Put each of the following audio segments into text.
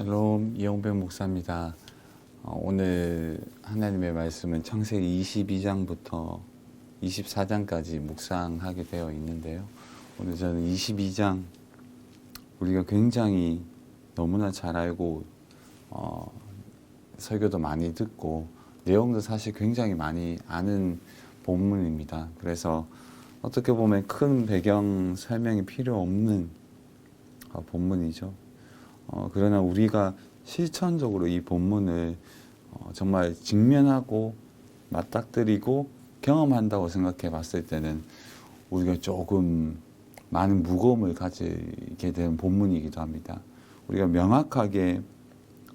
샬롬, 이영백 목사입니다. 오늘 하나님의 말씀은 창세기 22장부터 24장까지 묵상하게 되어 있는데요. 오늘 저는 22장 우리가 굉장히 너무나 잘 알고 설교도 많이 듣고 내용도 사실 굉장히 많이 아는 본문입니다. 그래서 어떻게 보면 큰 배경 설명이 필요 없는 본문이죠. 그러나 우리가 실천적으로 이 본문을 정말 직면하고 맞닥뜨리고 경험한다고 생각해 봤을 때는 우리가 조금 많은 무거움을 가지게 되는 본문이기도 합니다. 우리가 명확하게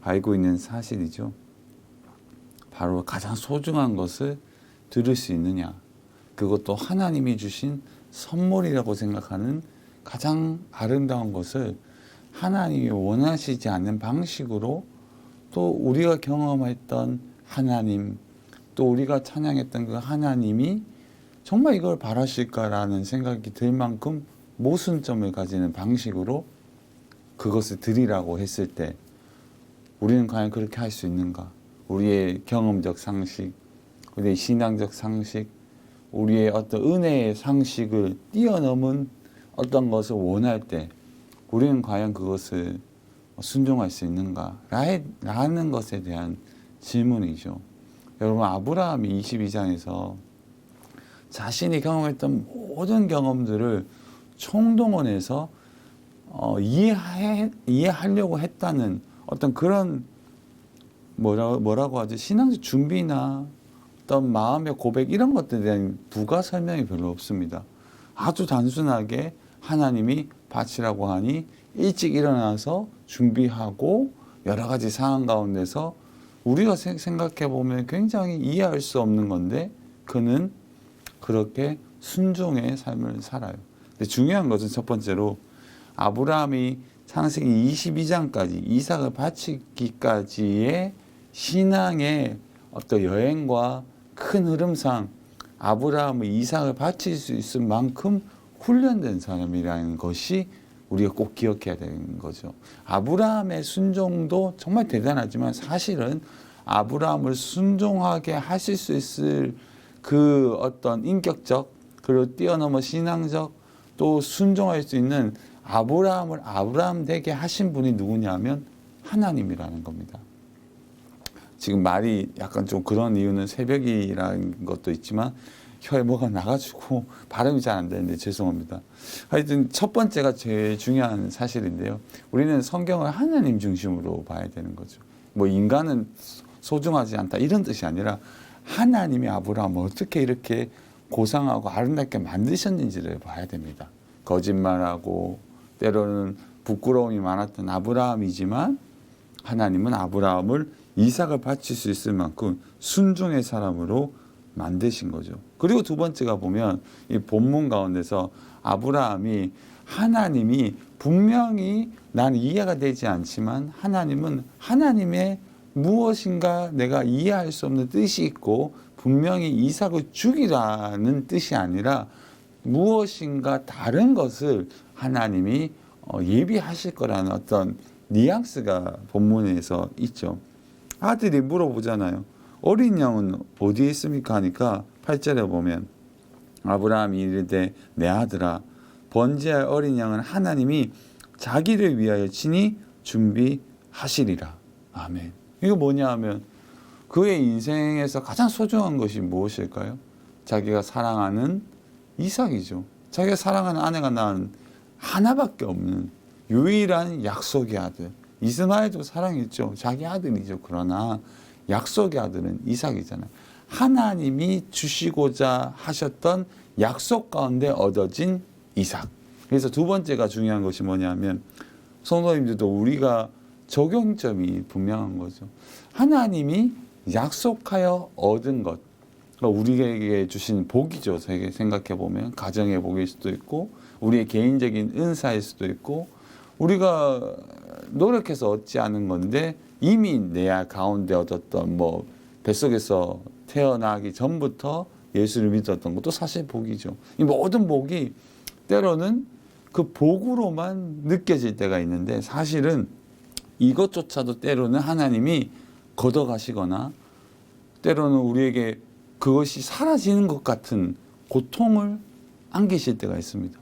알고 있는 사실이죠. 바로 가장 소중한 것을 들을 수 있느냐, 그것도 하나님이 주신 선물이라고 생각하는 가장 아름다운 것을 하나님이 원하시지 않는 방식으로 또 우리가 경험했던 하나님, 또 우리가 찬양했던 그 하나님이 정말 이걸 바라실까라는 생각이 들 만큼 모순점을 가지는 방식으로 그것을 드리라고 했을 때 우리는 과연 그렇게 할 수 있는가? 우리의 경험적 상식, 우리의 신앙적 상식, 우리의 어떤 은혜의 상식을 뛰어넘은 어떤 것을 원할 때 우리는 과연 그것을 순종할 수 있는가? 라는 것에 대한 질문이죠. 여러분, 아브라함이 22장에서 자신이 경험했던 모든 경험들을 총동원해서 이해하려고 했다는 어떤 그런 뭐라고 하죠? 신앙적 준비나 어떤 마음의 고백 이런 것들에 대한 부가 설명이 별로 없습니다. 아주 단순하게 하나님이 바치라고 하니 일찍 일어나서 준비하고 여러 가지 상황 가운데서 우리가 생각해 보면 굉장히 이해할 수 없는 건데 그는 그렇게 순종의 삶을 살아요. 근데 중요한 것은 첫 번째로 아브라함이 창세기 22장까지 이삭을 바치기까지의 신앙의 어떤 여행과 큰 흐름상 아브라함이 이삭을 바칠 수 있을 만큼 훈련된 사람이라는 것이 우리가 꼭 기억해야 되는 거죠. 아브라함의 순종도 정말 대단하지만 사실은 아브라함을 순종하게 하실 수 있을 그 어떤 인격적 그리고 뛰어넘어 신앙적 또 순종할 수 있는 아브라함을 아브라함 되게 하신 분이 누구냐면 하나님이라는 겁니다. 지금 말이 약간 좀 그런 이유는 새벽이라는 것도 있지만 혀에 뭐가 나가지고 발음이 잘 안 되는데 죄송합니다. 하여튼 첫 번째가 제일 중요한 사실인데요. 우리는 성경을 하나님 중심으로 봐야 되는 거죠. 뭐 인간은 소중하지 않다 이런 뜻이 아니라 하나님이 아브라함을 어떻게 이렇게 고상하고 아름답게 만드셨는지를 봐야 됩니다. 거짓말하고 때로는 부끄러움이 많았던 아브라함이지만 하나님은 아브라함을 이삭을 바칠 수 있을 만큼 순종의 사람으로 만드신 거죠. 그리고 두 번째가 보면 이 본문 가운데서 아브라함이 하나님이 분명히 난 이해가 되지 않지만 하나님은 하나님의 무엇인가 내가 이해할 수 없는 뜻이 있고 분명히 이삭을 죽이라는 뜻이 아니라 무엇인가 다른 것을 하나님이 예비하실 거라는 어떤 뉘앙스가 본문에서 있죠. 아들이 물어보잖아요. 어린 양은 어디에 있습니까? 하니까 8절에 보면 아브라함이 이르되 내 아들아 번제할 어린 양은 하나님이 자기를 위하여 친히 준비하시리라. 아멘. 이거 뭐냐 하면 그의 인생에서 가장 소중한 것이 무엇일까요? 자기가 사랑하는 이삭이죠. 자기가 사랑하는 아내가 낳은 하나밖에 없는 유일한 약속의 아들. 이스마엘도 사랑했죠. 자기 아들이죠. 그러나 약속의 아들은 이삭이잖아요. 하나님이 주시고자 하셨던 약속 가운데 얻어진 이삭. 그래서 두 번째가 중요한 것이 뭐냐면 성도님들도 우리가 적용점이 분명한 거죠. 하나님이 약속하여 얻은 것, 우리에게 주신 복이죠. 생각해 보면 가정의 복일 수도 있고 우리의 개인적인 은사일 수도 있고 우리가 노력해서 얻지 않은 건데 이미 내 가운데 얻었던 뭐 뱃속에서 태어나기 전부터 예수를 믿었던 것도 사실 복이죠. 이 모든 복이 때로는 그 복으로만 느껴질 때가 있는데 사실은 이것조차도 때로는 하나님이 걷어가시거나 때로는 우리에게 그것이 사라지는 것 같은 고통을 안기실 때가 있습니다.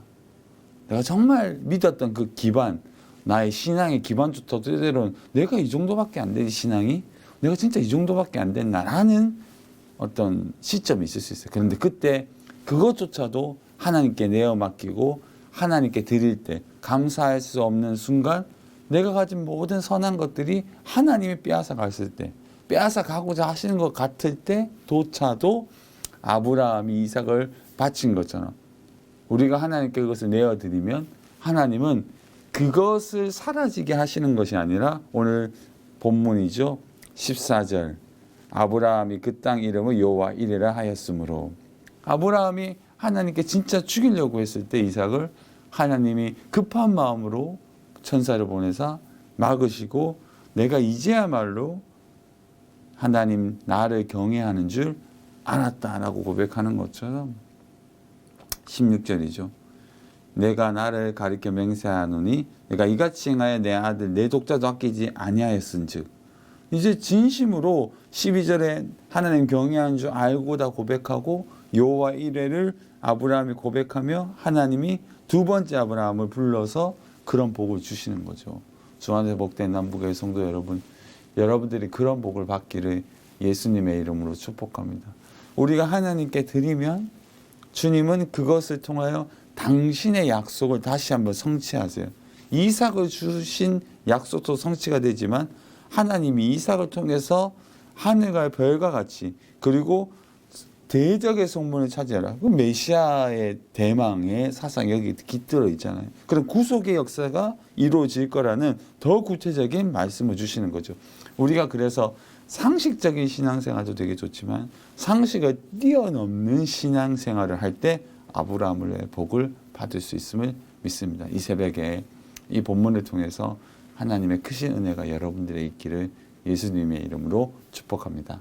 내가 정말 믿었던 그 기반, 나의 신앙의 기반조차도 때로는 내가 이 정도밖에 안 되지 신앙이? 내가 진짜 이 정도밖에 안 됐나라는 어떤 시점이 있을 수 있어요. 그런데 그때 그것조차도 하나님께 내어 맡기고 하나님께 드릴 때 감사할 수 없는 순간 내가 가진 모든 선한 것들이 하나님이 빼앗아 갔을 때 빼앗아 가고자 하시는 것 같을 때조차도 아브라함이 이삭을 바친 것처럼 우리가 하나님께 그것을 내어드리면 하나님은 그것을 사라지게 하시는 것이 아니라 오늘 본문이죠. 14절 아브라함이 그 땅 이름을 여호와 이레라 하였으므로 아브라함이 하나님께 진짜 죽이려고 했을 때 이삭을 하나님이 급한 마음으로 천사를 보내사 막으시고 내가 이제야말로 하나님 나를 경외하는 줄 알았다라고 고백하는 것처럼 16절이죠. 내가 나를 가리켜 맹세하노니 내가 이같이 행하여 내 아들 내 독자도 아끼지 아니하였은즉 이제 진심으로 12절에 하나님 경외하는 줄 알고 다 고백하고 여호와 이레를 아브라함이 고백하며 하나님이 두 번째 아브라함을 불러서 그런 복을 주시는 거죠. 주 안에서 복된 남북의 성도 여러분, 여러분들이 그런 복을 받기를 예수님의 이름으로 축복합니다. 우리가 하나님께 드리면 주님은 그것을 통하여 당신의 약속을 다시 한번 성취하세요. 이삭을 주신 약속도 성취가 되지만 하나님이 이삭을 통해서 하늘과 별과 같이 그리고 대적의 성문을 차지하라. 그 메시아의 대망의 사상이 여기 깃들어 있잖아요. 그럼 구속의 역사가 이루어질 거라는 더 구체적인 말씀을 주시는 거죠. 우리가 그래서 상식적인 신앙생활도 되게 좋지만 상식을 뛰어넘는 신앙생활을 할 때 아브라함의 복을 받을 수 있음을 믿습니다. 이 새벽에 이 본문을 통해서 하나님의 크신 은혜가 여러분들의 있기를 예수님의 이름으로 축복합니다.